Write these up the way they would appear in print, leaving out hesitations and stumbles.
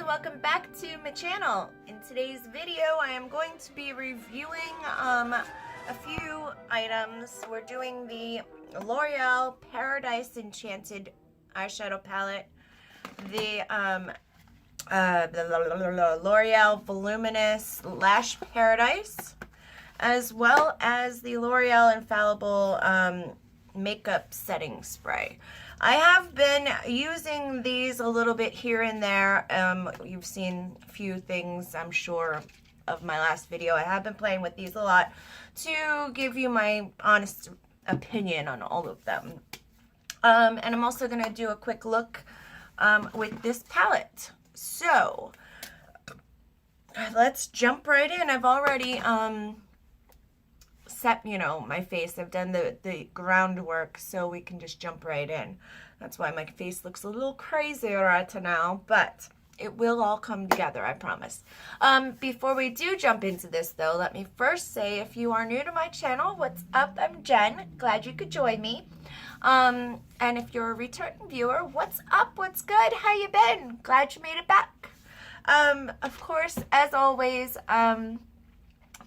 and welcome back to my channel. In today's video I am going to be reviewing a few items. We're doing the L'Oreal Paradise Enchanted eyeshadow palette, the L'Oreal Voluminous Lash Paradise, as well as the L'Oreal Infallible makeup setting spray. I have been using these a little bit here and there. You've seen a few things, I'm sure, of my last video. I have been playing with these a lot to give you my honest opinion on all of them. And I'm also going to do a quick look with this palette. So, let's jump right in. I've already set, my face. I've done the groundwork, so we can just jump right in. That's why my face looks a little crazy right now, but it will all come together, I promise. Before we do jump into this, though, let me first say, if you are new to my channel, what's up? I'm Jen. Glad you could join me. And if you're a returning viewer, what's up? What's good? How you been? Glad you made it back. Of course, as always,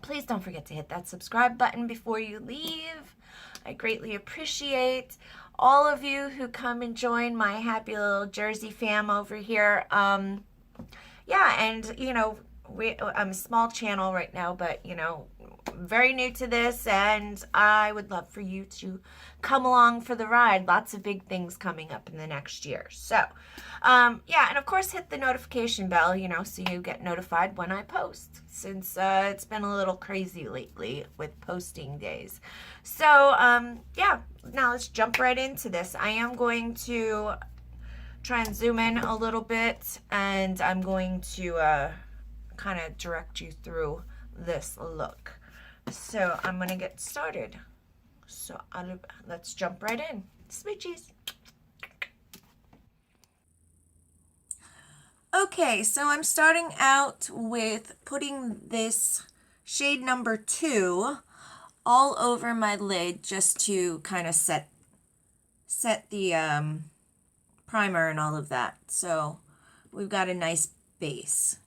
please don't forget to hit that subscribe button before you leave. I greatly appreciate all of you who come and join my happy little Jersey fam over here. Yeah, and I'm a small channel right now, but very new to this, and I would love for you to come along for the ride. Lots of big things coming up in the next year. So, yeah, and of course hit the notification bell, so you get notified when I post, since it's been a little crazy lately with posting days. So, yeah, now let's jump right into this. I am going to try and zoom in a little bit, and I'm going to kind of direct you through this look. So I'm going to get started. So let's jump right in. Smoochies. Okay, so I'm starting out with putting this shade number 2 all over my lid, just to kind of set the primer and all of that. So we've got a nice base.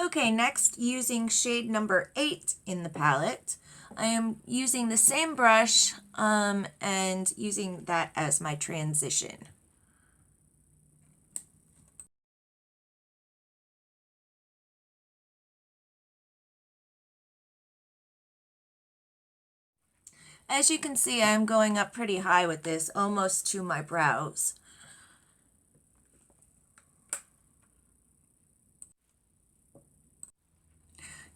Okay, next, using shade number 8 in the palette, I am using the same brush and using that as my transition. As you can see, I'm going up pretty high with this, almost to my brows.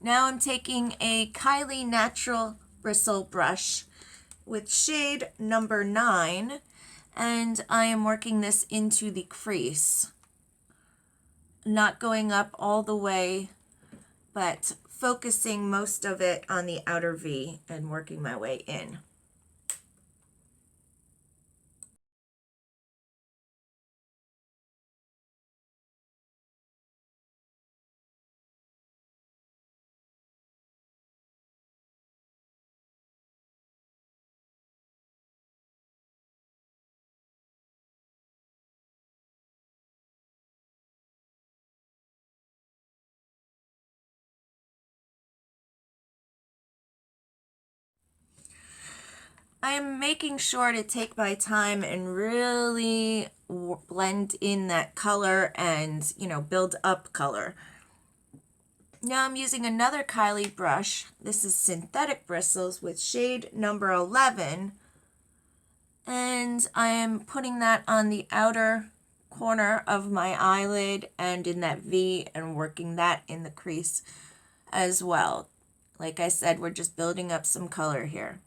Now I'm taking a Kylie Natural Bristle brush with shade number 9, and I am working this into the crease. Not going up all the way, but focusing most of it on the outer V and working my way in. I'm making sure to take my time and really blend in that color and, build up color. Now I'm using another Kylie brush. This is Synthetic Bristles with shade number 11. And I am putting that on the outer corner of my eyelid and in that V, and working that in the crease as well. Like I said, we're just building up some color here.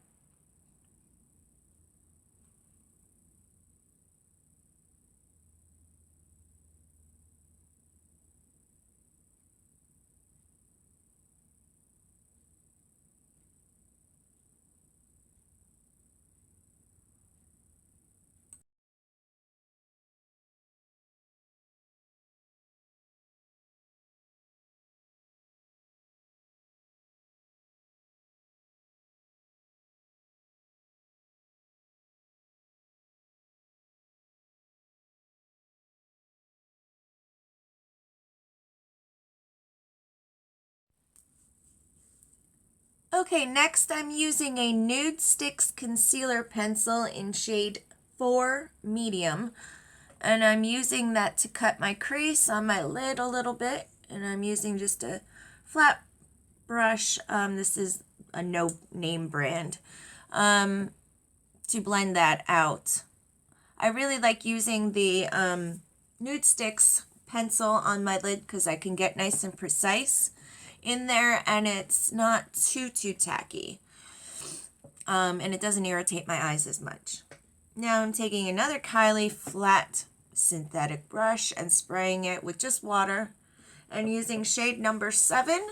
Okay, next I'm using a Nudestix concealer pencil in shade 4 medium, and I'm using that to cut my crease on my lid a little bit, and I'm using just a flat brush. This is a no name brand, to blend that out. I really like using the Nudestix pencil on my lid because I can get nice and precise in there, and it's not too tacky, and it doesn't irritate my eyes as much. Now I'm taking another Kylie flat synthetic brush and spraying it with just water and using shade number 7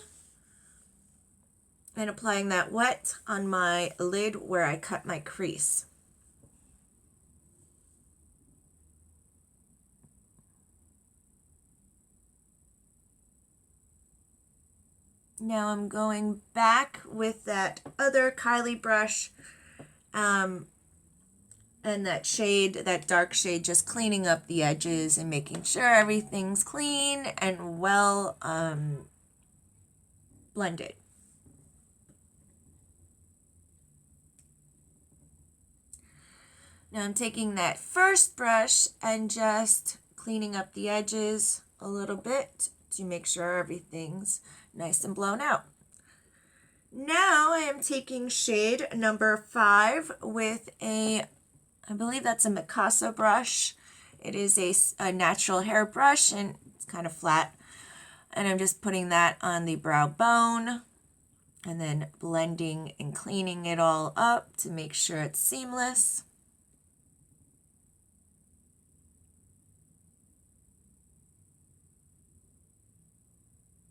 and applying that wet on my lid where I cut my crease. Now I'm going back with that other Kylie brush and that shade, that dark shade, just cleaning up the edges and making sure everything's clean and well blended. Now I'm taking that first brush and just cleaning up the edges a little bit to make sure everything's nice and blown out. Now I am taking shade number 5 with a, I believe that's a Mikasa brush. It is a natural hair brush and it's kind of flat. And I'm just putting that on the brow bone and then blending and cleaning it all up to make sure it's seamless.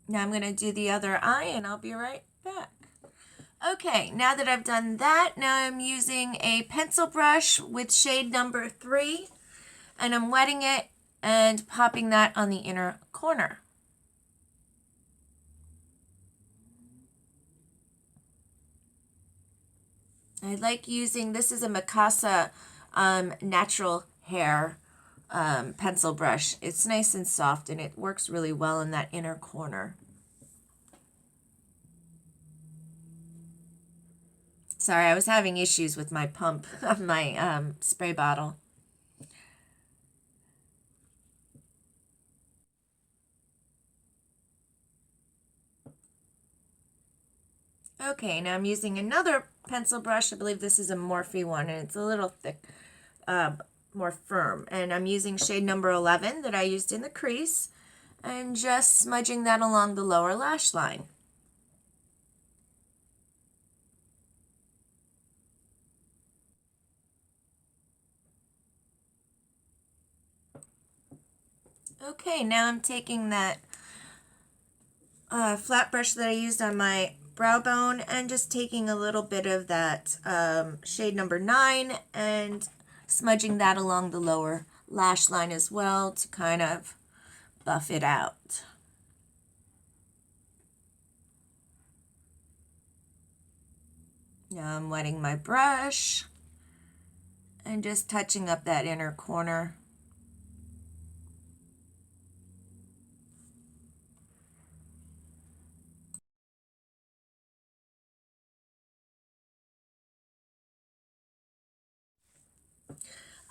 Now I'm going to do the other eye and I'll be right back. Okay, now that I've done that, now I'm using a pencil brush with shade number 3 and I'm wetting it and popping that on the inner corner. I like using, this is a Mikasa natural hair pencil brush. It's nice and soft and it works really well in that inner corner. Sorry, I was having issues with my pump of my spray bottle. Okay, now I'm using another pencil brush. I believe this is a Morphe one and it's a little thick, more firm. And I'm using shade number 11 that I used in the crease and just smudging that along the lower lash line. Okay, now I'm taking that flat brush that I used on my brow bone and just taking a little bit of that shade number 9 and smudging that along the lower lash line as well to kind of buff it out. Now I'm wetting my brush and just touching up that inner corner.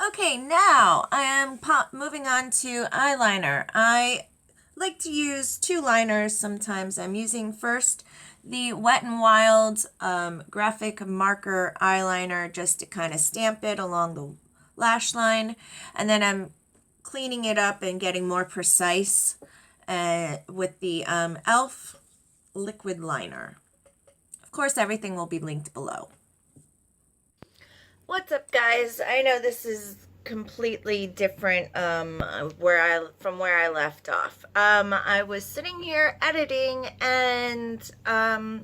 Okay, now I am moving on to eyeliner. I like to use 2 liners sometimes. I'm using first the Wet n Wild graphic marker eyeliner just to kind of stamp it along the lash line. And then I'm cleaning it up and getting more precise with the e.l.f. liquid liner. Of course, everything will be linked below. What's up, guys? I know this is completely different from where I left off. I was sitting here editing and I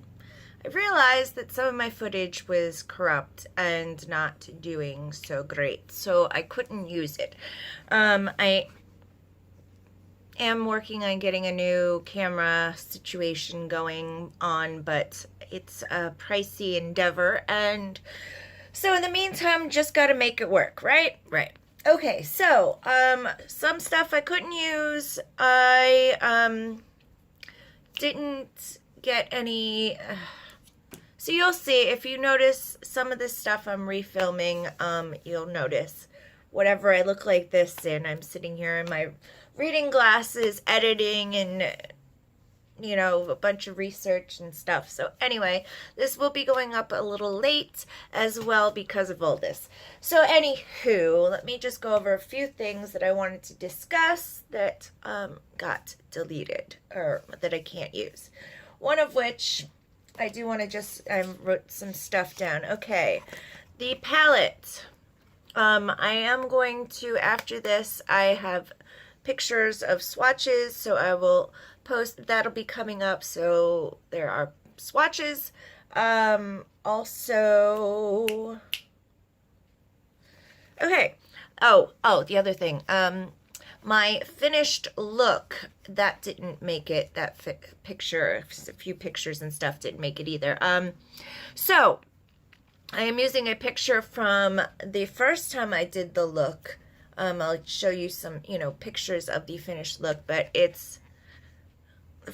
realized that some of my footage was corrupt and not doing so great, so I couldn't use it. I am working on getting a new camera situation going on, but it's a pricey endeavor, and so in the meantime, just got to make it work, right? Right. Okay, so some stuff I couldn't use. I didn't get any So you'll see, if you notice some of this stuff I'm refilming, you'll notice whatever I look like this in. I'm sitting here in my reading glasses, editing, and, you know, a bunch of research and stuff. So anyway, this will be going up a little late as well because of all this. So anywho, let me just go over a few things that I wanted to discuss that got deleted or that I can't use. One of which I do want to just, I wrote some stuff down. Okay, the palette. I am going to, after this, I have pictures of swatches, so I will post, that'll be coming up, so there are swatches. Also, okay, the other thing, my finished look, that didn't make it, that picture, a few pictures and stuff didn't make it either. So, I am using a picture from the first time I did the look. I'll show you some, you know, pictures of the finished look, but it's the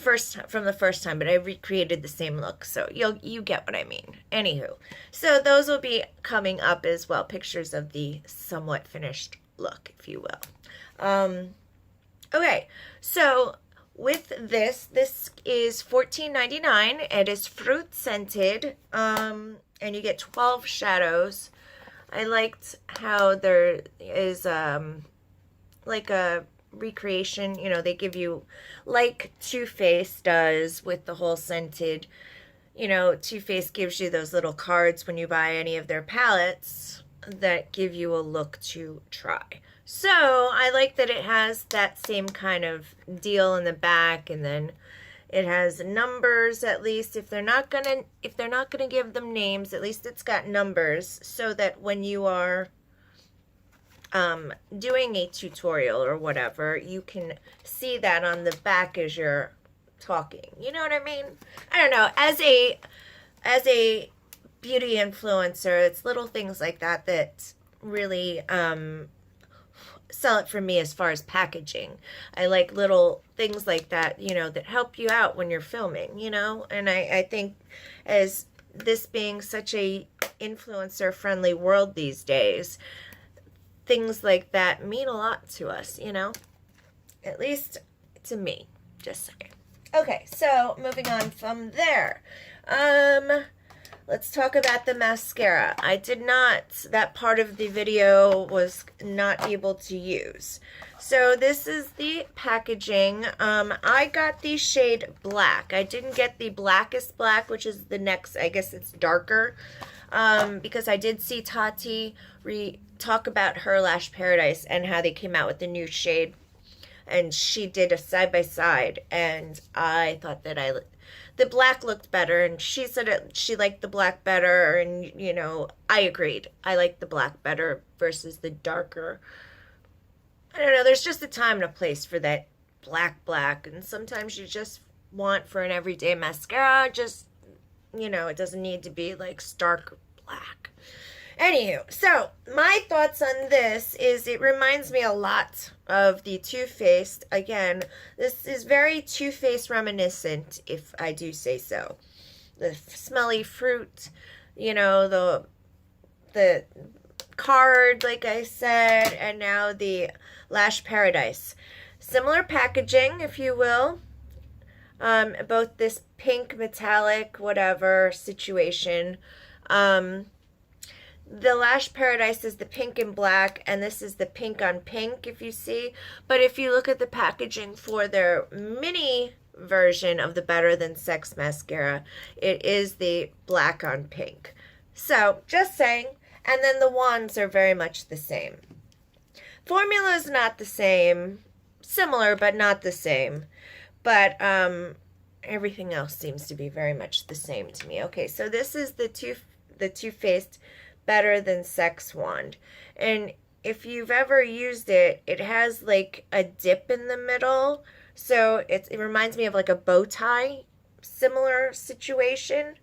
from the first time, but I recreated the same look, so you get what I mean. Anywho, so those will be coming up as well, pictures of the somewhat finished look, if you will. Okay, so with this is $14.99. It is fruit scented, and you get 12 shadows. I liked how there is like a recreation, you know, they give you, like Too Faced does with the whole scented, you know, Too Faced gives you those little cards when you buy any of their palettes that give you a look to try. So I like that it has that same kind of deal in the back, and then it has numbers, at least if they're not gonna give them names, at least it's got numbers, so that when you are doing a tutorial or whatever, you can see that on the back as you're talking. You know what I mean? I don't know. As a beauty influencer, it's little things like that that really sell it for me as far as packaging. I like little things like that, you know, that help you out when you're filming, you know? And I think as this being such a influencer friendly world these days, things like that mean a lot to us, you know? At least to me, just saying. Okay, so moving on from there. Let's talk about the mascara. I did not, that part of the video was not able to use. So this is the packaging. I got the shade black. I didn't get the blackest black, which is the next, I guess it's darker, because I did see Tati talk about her Lash Paradise and how they came out with the new shade. And she did a side-by-side, and I thought that the black looked better, and she said she liked the black better, and, you know, I agreed. I like the black better versus the darker. I don't know, there's just a time and a place for that black, and sometimes you just want for an everyday mascara, just, you know, it doesn't need to be, like, stark black. Anywho, so my thoughts on this is it reminds me a lot of the Too Faced. Again, this is very Too Faced reminiscent, if I do say so. The smelly fruit, you know, the card, like I said, and now the Lash Paradise. Similar packaging, if you will. Both this pink metallic whatever situation. The Lash Paradise is the pink and black, and this is the pink on pink, if you see. But if you look at the packaging for their mini version of the Better Than Sex mascara, it is the black on pink. So, just saying. And then the wands are very much the same. Formula is not the same. Similar, but not the same. But everything else seems to be very much the same to me. Okay, so this is the Too Faced Better Than Sex wand, and if you've ever used it, it has like a dip in the middle, so it reminds me of like a bow tie similar situation.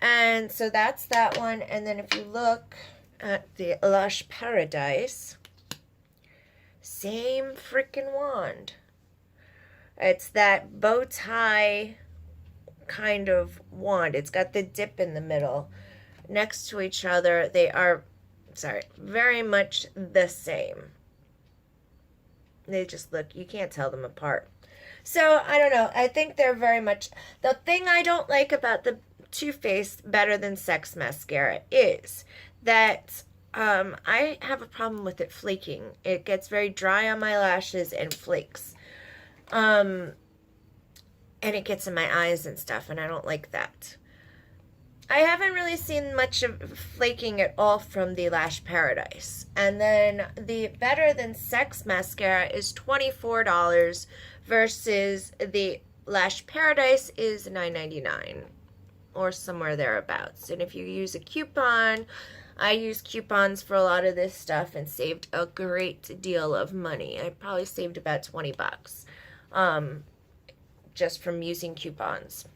And so that's that one. And then if you look at the Lash Paradise, same freaking wand. It's that bow tie kind of wand. It's got the dip in the middle. Next to each other, they are, sorry, very much the same. They just look, you can't tell them apart. So, I don't know. I think they're very much, the thing I don't like about the Too Faced Better Than Sex mascara is that I have a problem with it flaking. It gets very dry on my lashes and flakes. And it gets in my eyes and stuff, and I don't like that. I haven't really seen much of flaking at all from the Lash Paradise. And then the Better Than Sex mascara is $24 versus the Lash Paradise is $9.99 or somewhere thereabouts. And if you use a coupon, I use coupons for a lot of this stuff and saved a great deal of money. I probably saved about 20 bucks just from using coupons.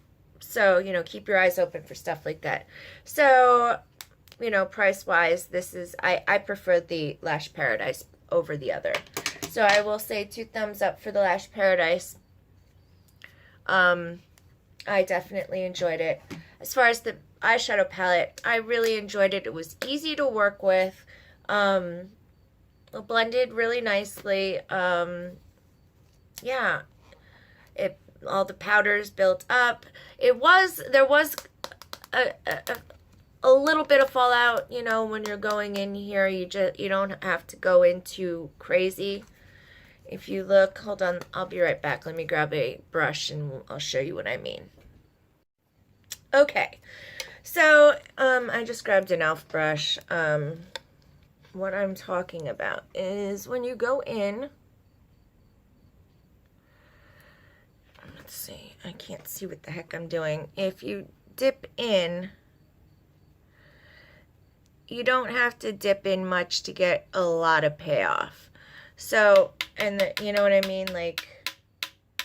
So, you know, keep your eyes open for stuff like that. So, you know, price-wise, this is, I prefer the Lash Paradise over the other. So I will say 2 thumbs up for the Lash Paradise. I definitely enjoyed it. As far as the eyeshadow palette, I really enjoyed it. It was easy to work with. It blended really nicely. Yeah. All the powders built up. There was a little bit of fallout, you know, when you're going in here. You don't have to go in too crazy. If you look, hold on, I'll be right back. Let me grab a brush and I'll show you what I mean. Okay, so I just grabbed an e.l.f. brush. What I'm talking about is when you go in, let's see, I can't see what the heck I'm doing. If you dip in, you don't have to dip in much to get a lot of payoff. So, and you know what I mean? Like,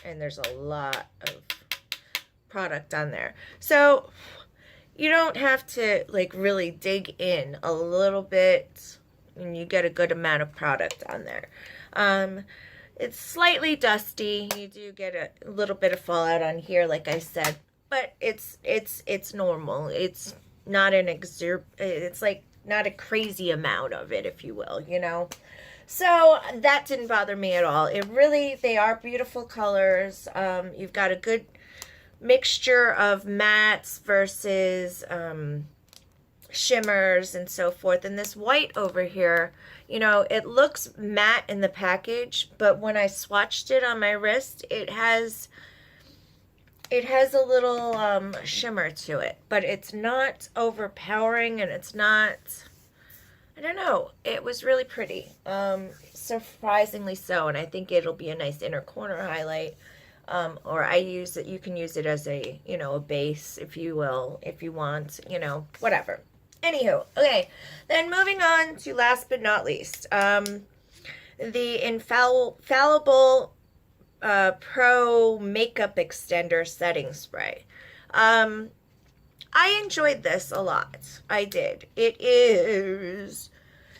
and there's a lot of product on there. So, you don't have to, like, really dig in a little bit, and you get a good amount of product on there. It's slightly dusty. You do get a little bit of fallout on here, like I said, but it's normal. It's not an it's like not a crazy amount of it, if you will, you know. So that didn't bother me at all. They are beautiful colors. You've got a good mixture of mattes versus shimmers and so forth. And this white over here, you know, it looks matte in the package, but when I swatched it on my wrist, it has a little shimmer to it, but it's not overpowering, and it's not, I don't know, it was really pretty, surprisingly so, and I think it'll be a nice inner corner highlight. Or you can use it as a, you know, a base, if you will, if you want, you know, whatever. Anywho, okay, then moving on to last but not least, the Infallible Pro Makeup Extender Setting Spray. I enjoyed this a lot. I did. It is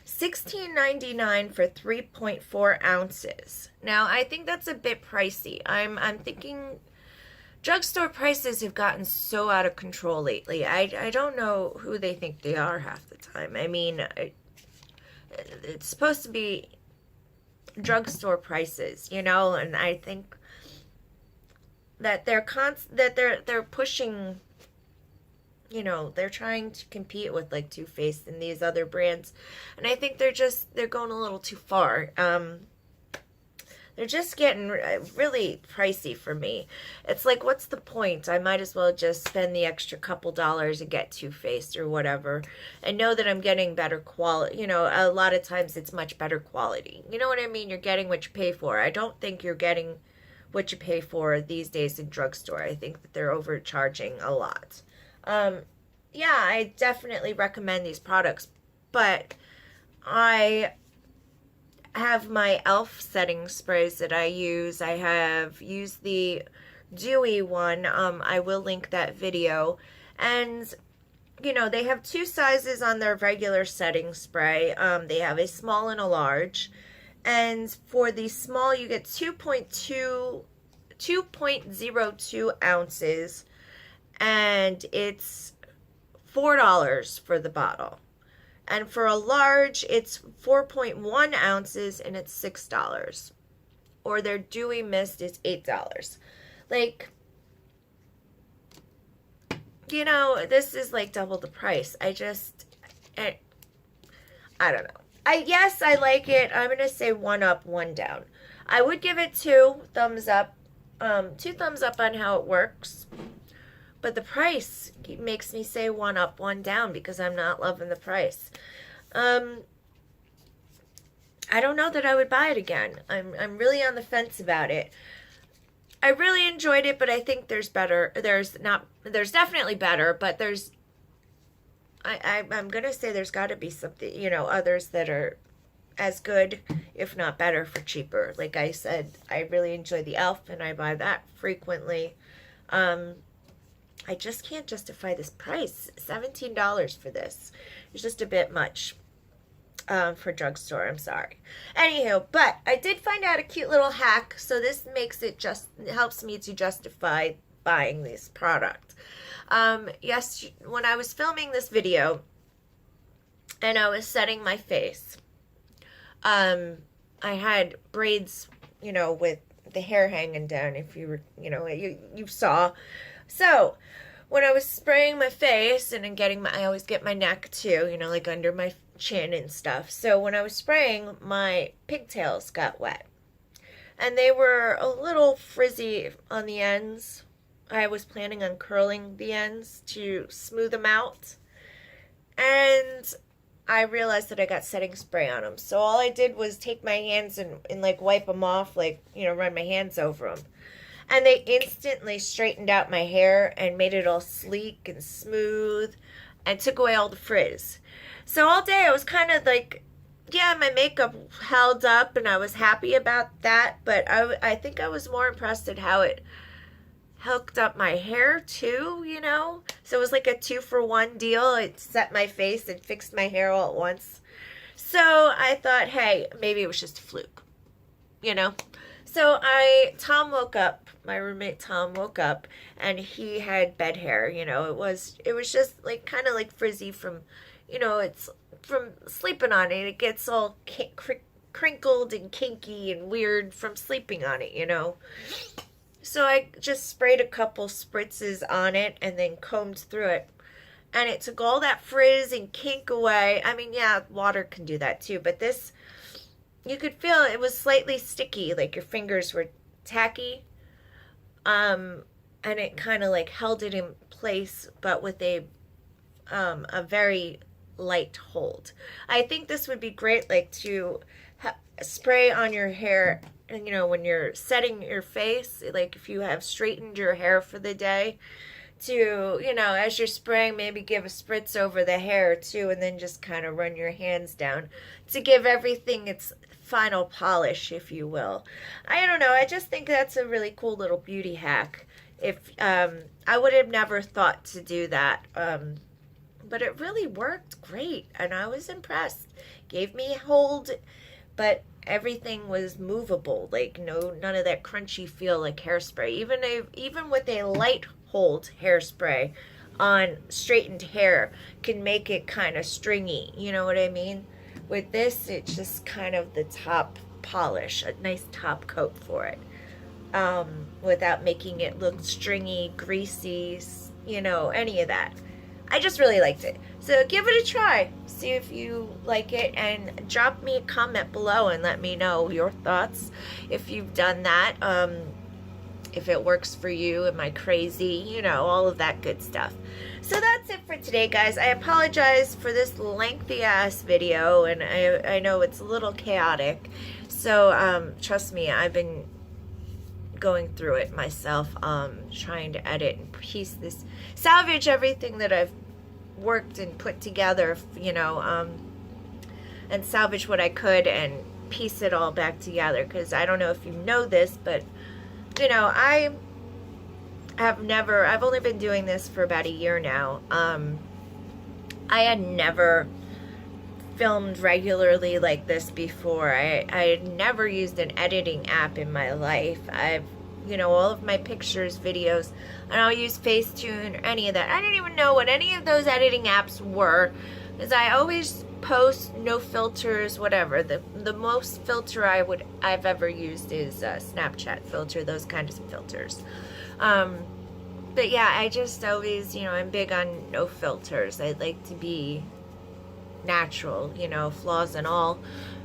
$16.99 for 3.4 ounces. Now, I think that's a bit pricey. I'm thinking drugstore prices have gotten so out of control lately. I don't know who they think they are half the time. I mean, it's supposed to be drugstore prices, you know, and I think that they're pushing, you know, they're trying to compete with like Too Faced and these other brands, and I think they're going a little too far. They're just getting really pricey for me. It's like, what's the point? I might as well just spend the extra couple dollars and get Too Faced or whatever, and know that I'm getting better quality. You know, a lot of times it's much better quality. You know what I mean? You're getting what you pay for. I don't think you're getting what you pay for these days in drugstore. I think that they're overcharging a lot. Yeah, I definitely recommend these products, but I have my e.l.f. setting sprays that I use. I have used the Dewy one. I will link that video. And, you know, they have 2 sizes on their regular setting spray. They have a small and a large. And for the small, you get 2.02 ounces. and it's $4 for the bottle. And for a large, it's 4.1 ounces and it's $6. Or their Dewy Mist is $8. Like, you know, this is like double the price. I don't know. Yes, I like it. I'm going to say 1 up, 1 down. I would give it 2 thumbs up. 2 thumbs up on how it works. But the price makes me say 1 up, 1 down because I'm not loving the price. I don't know that I would buy it again. I'm really on the fence about it. I really enjoyed it, but I think there's better. There's definitely better, but I'm going to say there's got to be something, you know, others that are as good, if not better, for cheaper. Like I said, I really enjoy the e.l.f. and I buy that frequently. I just can't justify this price. $17 for this. It's just a bit much for drugstore. I'm sorry. Anywho, but I did find out a cute little hack, so this makes it helps me to justify buying this product. Yes, when I was filming this video and I was setting my face, I had braids, you know, with the hair hanging down. If you were, you know, you saw. So when I was spraying my face and then I always get my neck too, you know, like under my chin and stuff. So when I was spraying, my pigtails got wet and they were a little frizzy on the ends. I was planning on curling the ends to smooth them out, and I realized that I got setting spray on them. So all I did was take my hands and like wipe them off, like, you know, run my hands over them. And they instantly straightened out my hair and made it all sleek and smooth and took away all the frizz. So all day I was kind of like, yeah, my makeup held up and I was happy about that. But I think I was more impressed at how it hooked up my hair too, you know. So it was like a 2-for-1 deal. It set my face and fixed my hair all at once. So I thought, hey, maybe it was just a fluke, you know. So Tom woke up, my roommate Tom woke up, and he had bed hair, you know. It was just like kind of like frizzy from, you know, it's from sleeping on it. It gets all crinkled and kinky and weird from sleeping on it, you know. So I just sprayed a couple spritzes on it and then combed through it. And it took all that frizz and kink away. I mean, yeah, water can do that too, but this, you could feel it was slightly sticky, like your fingers were tacky. And it kind of like held it in place, but with a very light hold. I think this would be great, like to spray on your hair, and you know, when you're setting your face, like if you have straightened your hair for the day, to, you know, as you're spraying, maybe give a spritz over the hair too, and then just kind of run your hands down to give everything its final polish, if you will. I don't know, I just think that's a really cool little beauty hack. If I would have never thought to do that, but it really worked great and I was impressed. Gave me a hold, but everything was movable, like none of that crunchy feel like hairspray. Even with a light hold hairspray on straightened hair can make it kind of stringy, you know what I mean? With this, it's just kind of the top polish, a nice top coat for it, without making it look stringy, greasy, you know, any of that. I just really liked it. So give it a try. See if you like it, and drop me a comment below and let me know your thoughts if you've done that. If it works for you, am I crazy? You know, all of that good stuff. So that's it for today, guys. I apologize for this lengthy ass video, and I know it's a little chaotic. So trust me, I've been going through it myself, trying to edit and salvage everything that I've worked and put together, you know, and salvage what I could and piece it all back together. Because I don't know if you know this, but you know, I've only been doing this for about a year now. I had never filmed regularly like this before. I had never used an editing app in my life. I've you know, all of my pictures, videos. I don't use Facetune or any of that. I didn't even know what any of those editing apps were, because I always post no filters, whatever. The most filter I've ever used is Snapchat filter, those kinds of filters. But yeah, I just always, you know, I'm big on no filters. I like to be natural, you know, flaws and all.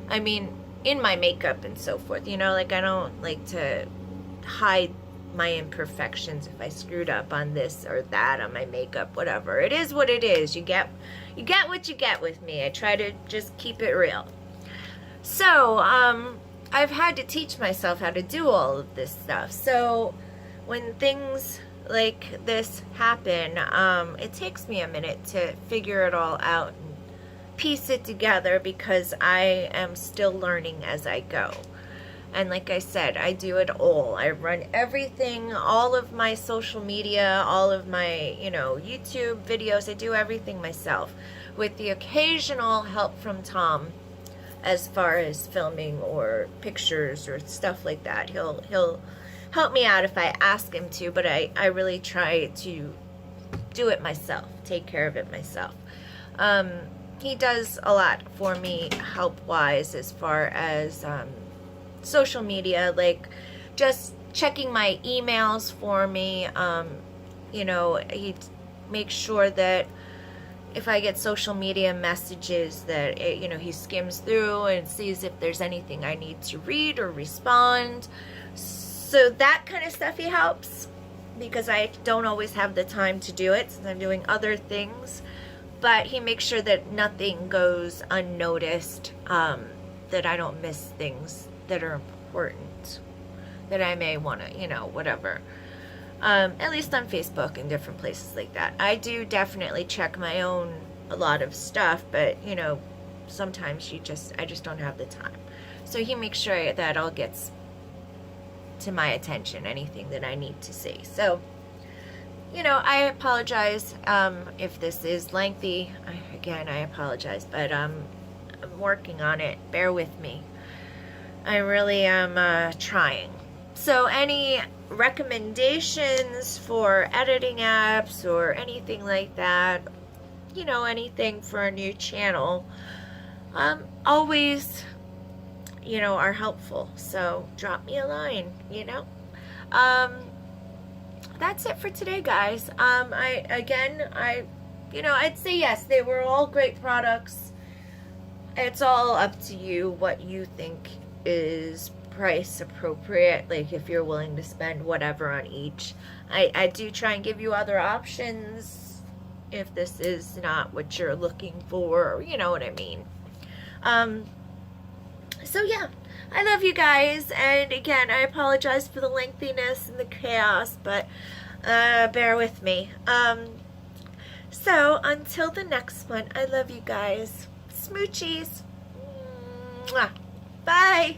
I mean, in my makeup and so forth, you know, like I don't like to hide my imperfections if I screwed up on this or that on my makeup, whatever. It is what it is. You get what you get with me. I try to just keep it real. So, I've had to teach myself how to do all of this stuff. So, when things like this happen, it takes me a minute to figure it all out and piece it together, because I am still learning as I go. And like I said, I do it all. I run everything, all of my social media, all of my, you know, YouTube videos. I do everything myself, with the occasional help from Tom as far as filming or pictures or stuff like that. He'll help me out if I ask him to, but I really try to do it myself, take care of it myself. He does a lot for me help-wise as far as social media, like just checking my emails for me. You know, he makes sure that if I get social media messages that you know, he skims through and sees if there's anything I need to read or respond. So that kind of stuff he helps, because I don't always have the time to do it since I'm doing other things. But he makes sure that nothing goes unnoticed, that I don't miss things that are important, that I may want to, you know, whatever. At least on Facebook and different places like that. I do definitely check my own, a lot of stuff, but, you know, sometimes I just don't have the time. So he makes sure that all gets to my attention, anything that I need to see. So, you know, I apologize if this is lengthy. Again, I apologize, but I'm working on it. Bear with me. I really am trying. So any recommendations for editing apps or anything like that, you know, anything for a new channel, always, you know, are helpful. So drop me a line, you know. That's it for today, guys. You know, I'd say yes, they were all great products. It's all up to you what you think is price appropriate, like if you're willing to spend whatever on each. I do try and give you other options if this is not what you're looking for, you know what I mean. So yeah, I love you guys, and again, I apologize for the lengthiness and the chaos, but bear with me. So until the next one, I love you guys. Smoochies. Mwah. Bye.